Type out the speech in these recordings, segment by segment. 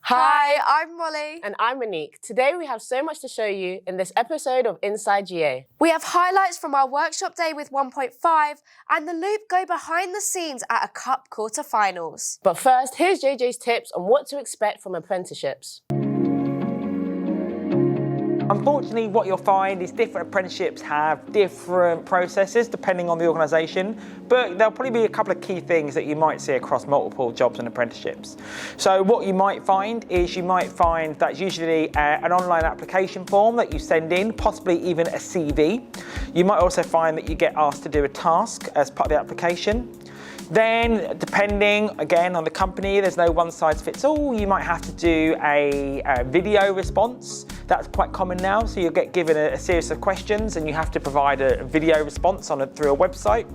Hi, I'm Molly. And I'm Monique. Today we have so much to show you in this episode of Inside GA. We have highlights from our workshop day with 1.5 and the Loop go behind the scenes at a Cup quarterfinals. But first, here's JJ's tips on what to expect from apprenticeships. Unfortunately, what you'll find is different apprenticeships have different processes depending on the organisation, but there'll probably be a couple of key things that you might see across multiple jobs and apprenticeships. So what you might find is that's usually an online application form that you send in, possibly even a CV. You might also find that you get asked to do a task as part of the application. Then, depending, again, on the company, there's no one-size-fits-all. You might have to do a video response. That's quite common now, so you'll get given a series of questions and you have to provide a video response through a website.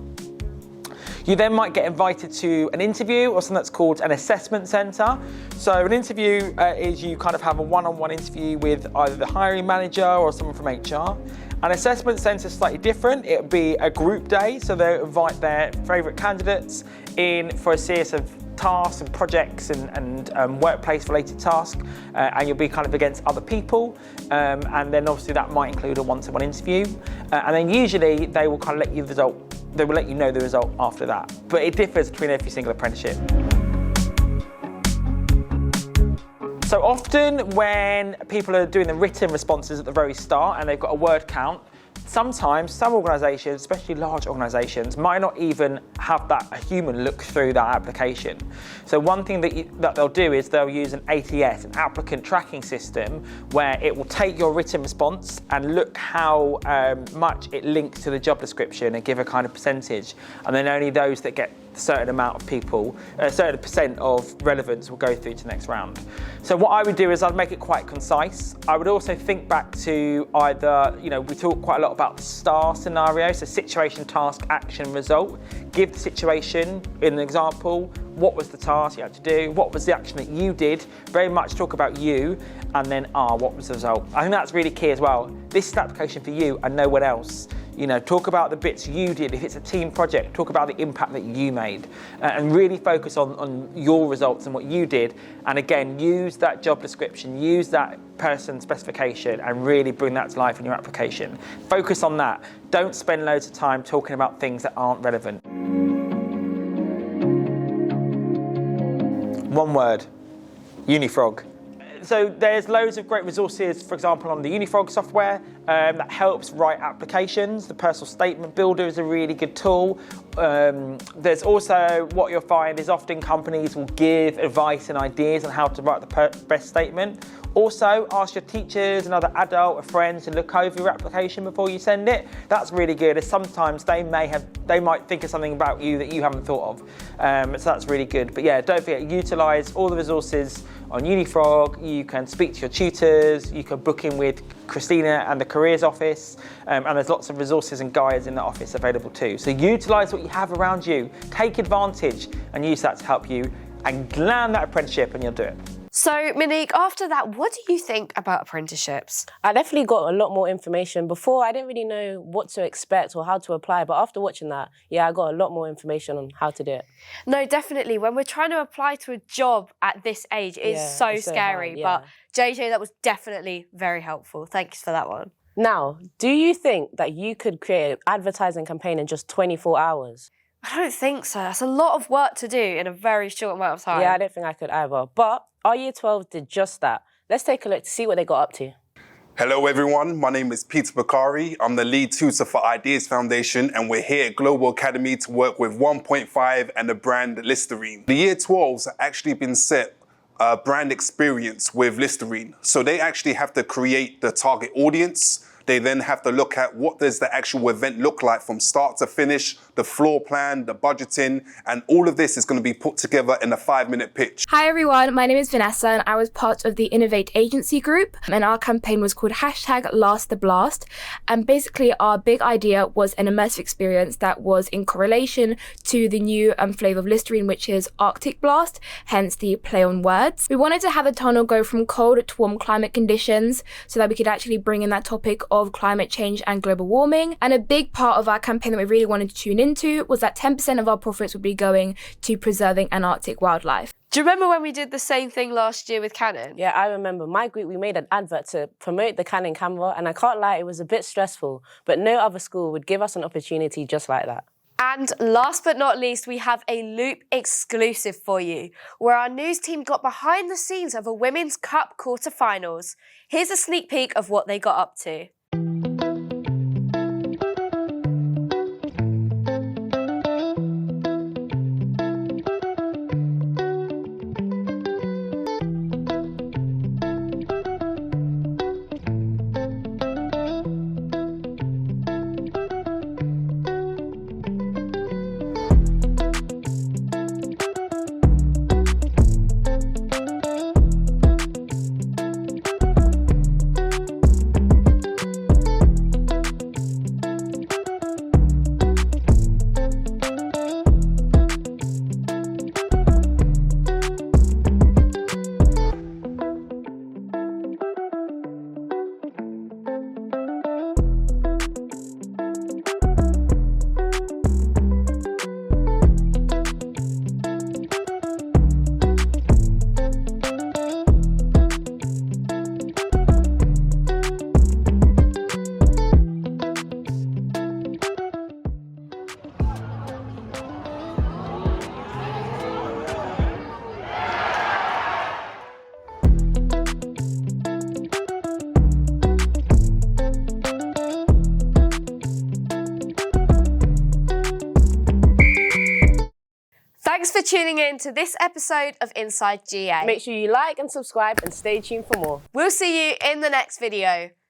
You then might get invited to an interview or something that's called an assessment centre. So an interview is you kind of have a one-on-one interview with either the hiring manager or someone from HR. An assessment centre is slightly different. It would be a group day, so they'll invite their favourite candidates in for a series of tasks and projects and workplace-related tasks, and you'll be kind of against other people. And then obviously that might include a one-to-one interview. And then usually they will kind of let you know the result after that. But it differs between every single apprenticeship. So often when people are doing the written responses at the very start and they've got a word count, sometimes some organisations, especially large organisations, might not even have a human look through that application. So one thing that they'll do is they'll use an ATS, an applicant tracking system, where it will take your written response and look how much it links to the job description and give a kind of percentage. And then only those that get a certain amount of people, a certain percent of relevance will go through to the next round. So what I would do is I'd make it quite concise. I would also think back to either, we talk quite a lot about the STAR scenario, so situation, task, action, result. Give the situation in an example. What was the task you had to do? What was the action that you did? Very much talk about you, and then what was the result? I think that's really key as well. This is an application for you and no one else. Talk about the bits you did. If it's a team project, talk about the impact that you made and really focus on your results and what you did. And again, use that job description, use that person specification and really bring that to life in your application. Focus on that. Don't spend loads of time talking about things that aren't relevant. One word, Unifrog. So there's loads of great resources, for example, on the Unifrog software that helps write applications. The personal statement builder is a really good tool. There's also, what you'll find is often companies will give advice and ideas on how to write the best statement. Also, ask your teachers and other adult or friends to look over your application before you send it. That's really good, as sometimes they might think of something about you that you haven't thought of. So that's really good. But yeah, don't forget, utilise all the resources on Unifrog. You can speak to your tutors, you can book in with Christina and the careers office, and there's lots of resources and guides in the office available too. So utilise what you have around you, take advantage and use that to help you and land that apprenticeship, and you'll do it. So, Monique, after that, what do you think about apprenticeships? I definitely got a lot more information. Before, I didn't really know what to expect or how to apply, but after watching that, I got a lot more information on how to do it. No, definitely. When we're trying to apply to a job at this age, it's so scary. But JJ, that was definitely very helpful. Thanks for that one. Now, do you think that you could create an advertising campaign in just 24 hours? I don't think so. That's a lot of work to do in a very short amount of time. Yeah, I don't think I could either. But our Year 12 did just that. Let's take a look to see what they got up to. Hello everyone, my name is Peter Bakari. I'm the lead tutor for Ideas Foundation and we're here at Global Academy to work with 1.5 and the brand Listerine. The Year 12s have actually been set a brand experience with Listerine. So they actually have to create the target audience. They then have to look at what does the actual event look like from start to finish, the floor plan, the budgeting, and all of this is going to be put together in a 5-minute pitch. Hi everyone, my name is Vanessa and I was part of the Innovate Agency group, and our campaign was called #LastTheBlast. And basically our big idea was an immersive experience that was in correlation to the new flavour of Listerine, which is Arctic Blast, hence the play on words. We wanted to have the tunnel go from cold to warm climate conditions so that we could actually bring in that topic of climate change and global warming. And a big part of our campaign that we really wanted to tune into was that 10% of our profits would be going to preserving Antarctic wildlife. Do you remember when we did the same thing last year with Canon? Yeah, I remember. My group, we made an advert to promote the Canon camera, and I can't lie, it was a bit stressful, but no other school would give us an opportunity just like that. And last but not least, we have a Loop exclusive for you, where our news team got behind the scenes of a Women's Cup quarter-finals. Here's a sneak peek of what they got up to. Thanks for tuning in to this episode of Inside GA. Make sure you like and subscribe and stay tuned for more. We'll see you in the next video.